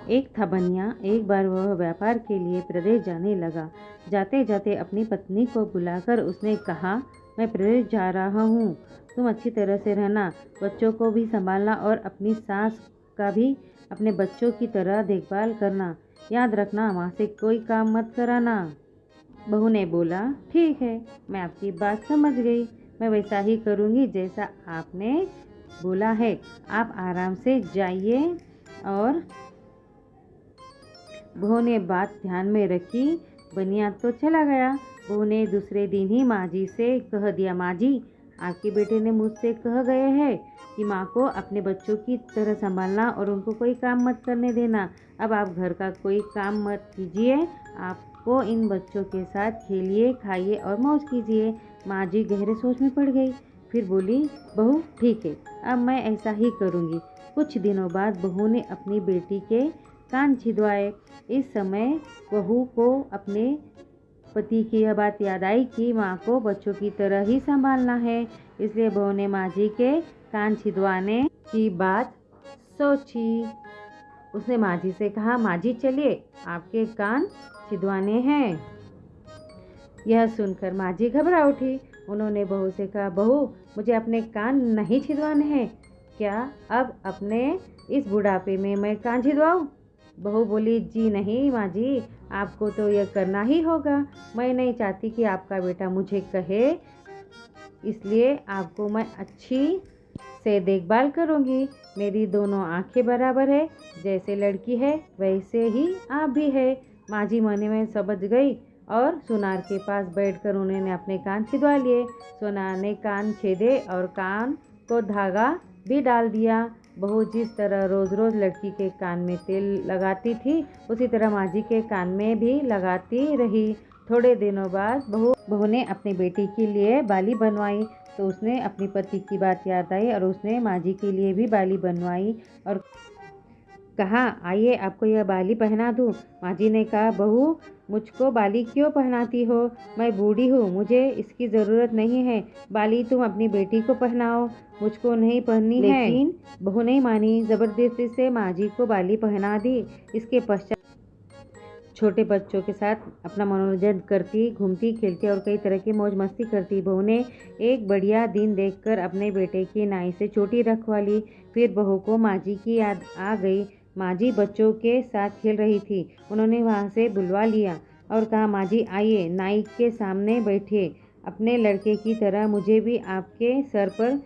एक था बनिया। एक बार वह व्यापार के लिए प्रदेश जाने लगा। जाते जाते अपनी पत्नी को बुलाकर उसने कहा, मैं प्रदेश जा रहा हूँ, तुम अच्छी तरह से रहना, बच्चों को भी संभालना और अपनी सास का भी अपने बच्चों की तरह देखभाल करना। याद रखना, माँ से कोई काम मत कराना। बहू ने बोला, ठीक है, मैं आपकी बात समझ गई, मैं वैसा ही करूँगी जैसा आपने बोला है। आप आराम से जाइए। और बहू ने बात ध्यान में रखी। बनिया तो चला गया। बहू ने दूसरे दिन ही माँ जी से कह दिया, माँ जी, आपके बेटे ने मुझसे कह गए हैं कि माँ को अपने बच्चों की तरह संभालना और उनको कोई काम मत करने देना। अब आप घर का कोई काम मत कीजिए, आपको इन बच्चों के साथ खेलिए, खाइए और मौज कीजिए। माँ जी गहरे सोच में पड़ गई। फिर बोली, बहू ठीक है, अब मैं ऐसा ही करूँगी। कुछ दिनों बाद बहू ने अपनी बेटी के कान छिदवाए। इस समय बहू को अपने पति की यह बात याद आई कि माँ को बच्चों की तरह ही संभालना है। इसलिए बहू ने माँ जी के कान छिदवाने की बात सोची। उसने माँ जी से कहा, माँ जी चलिए, आपके कान छिदवाने हैं। यह सुनकर माँ जी घबरा उठी। उन्होंने बहू से कहा, बहू, मुझे अपने कान नहीं छिदवाने हैं, क्या अब अपने इस बुढ़ापे में मैं कान छिदवाऊँ? बहू बोली, जी नहीं माँ जी, आपको तो यह करना ही होगा। मैं नहीं चाहती कि आपका बेटा मुझे कहे, इसलिए आपको मैं अच्छी से देखभाल करूँगी। मेरी दोनों आंखें बराबर है, जैसे लड़की है वैसे ही आप भी है। माँ जी मन में समझ गई और सुनार के पास बैठकर उन्होंने अपने कान छिदवा लिए। सुनार ने कान छेदे और कान को धागा भी डाल दिया। बहू जिस तरह रोज़ रोज़ लड़की के कान में तेल लगाती थी, उसी तरह माँ जी के कान में भी लगाती रही। थोड़े दिनों बाद बहू ने अपनी बेटी के लिए बाली बनवाई, तो उसने अपनी पति की बात याद आई और उसने माँ जी के लिए भी बाली बनवाई और कहा, आइए आपको यह बाली पहना दूँ। माँ जी ने कहा, बहू, मुझको बाली क्यों पहनाती हो? मैं बूढ़ी हूँ, मुझे इसकी ज़रूरत नहीं है। बाली तुम अपनी बेटी को पहनाओ, मुझको नहीं पहननी है। लेकिन बहू नहीं मानी, ज़बरदस्ती से माँ जी को बाली पहना दी। इसके पश्चात छोटे बच्चों के साथ अपना मनोरंजन करती, घूमती, खेलती और कई तरह की मौज मस्ती करती। बहू ने एक बढ़िया दिन देखकर अपने बेटे की नाई से चोटी रखवा ली। फिर बहू को माँ जी की याद आ गई। माँ जी बच्चों के साथ खेल रही थी। उन्होंने वहाँ से बुलवा लिया और कहा, माँ जी आइए, नाई के सामने बैठिए। अपने लड़के की तरह मुझे भी आपके सर पर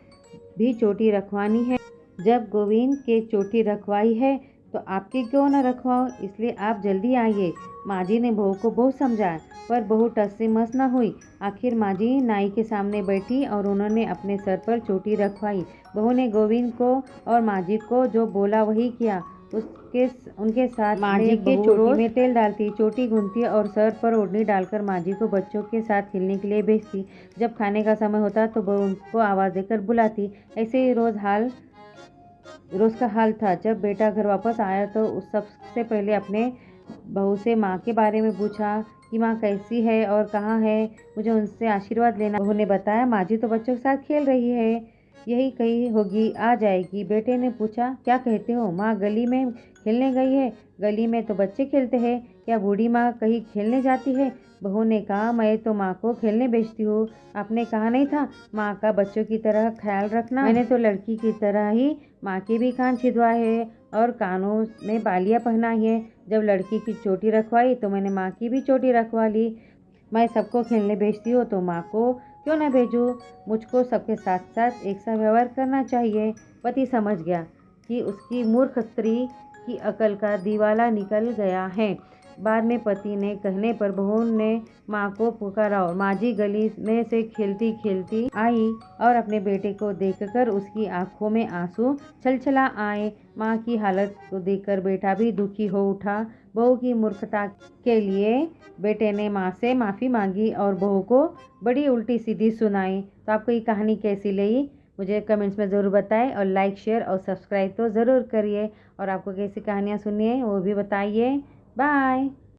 भी चोटी रखवानी है। जब गोविंद के चोटी रखवाई है तो आपकी क्यों न रखवाओ, इसलिए आप जल्दी आइए। माँ जी ने बहू को बहुत समझाया, पर बहू टस से मस न हुई। आखिर माँ जी नाई के सामने बैठी और उन्होंने अपने सर पर चोटी रखवाई। बहू ने गोविंद को और माँ जी को जो बोला वही किया। उनके साथ माँ जी के चोटी में तेल डालती, चोटी गूंथती और सर पर ओढ़नी डालकर माँ जी को बच्चों के साथ खेलने के लिए भेजती। जब खाने का समय होता तो बहू उनको आवाज़ देकर बुलाती। ऐसे ही रोज़ का हाल था। जब बेटा घर वापस आया तो उस सबसे पहले अपने बहू से माँ के बारे में पूछा कि माँ कैसी है और कहाँ है, मुझे उनसे आशीर्वाद लेना। बहू ने बताया, माँ जी तो बच्चों के साथ खेल रही है, यही कहीं होगी, आ जाएगी। बेटे ने पूछा, क्या कहते हो? माँ गली में खेलने गई है। गली में तो बच्चे खेलते हैं, क्या बूढ़ी माँ कहीं खेलने जाती है? बहू ने कहा, मैं तो माँ को खेलने भेजती हूँ। आपने कहा नहीं था माँ का बच्चों की तरह ख्याल रखना? मैंने तो लड़की की तरह ही माँ के भी कान छिदवाए है और कानों में बालियाँ पहनाई है। जब लड़की की चोटी रखवाई तो मैंने माँ की भी चोटी रखवा ली। मैं सबको खेलने भेजती हूँ तो माँ को क्यों न भेजूँ? मुझको सबके साथ साथ एक सा व्यवहार करना चाहिए। पति समझ गया कि उसकी मूर्ख स्त्री की अकल का दिवाला निकल गया है। बाद में पति ने कहने पर बहू ने माँ को पुकारा और माँ जी गली में से खेलती खेलती आई और अपने बेटे को देखकर उसकी आंखों में आंसू छलछला आए। माँ की हालत को देखकर बेटा भी दुखी हो उठा। बहू की मूर्खता के लिए बेटे ने माँ से माफ़ी मांगी और बहू को बड़ी उल्टी सीधी सुनाई। तो आपको ये कहानी कैसी लगी मुझे कमेंट्स में ज़रूर बताएं और लाइक, शेयर और सब्सक्राइब तो ज़रूर करिए। और आपको कैसी कहानियाँ सुननी है वो भी बताइए। बाय।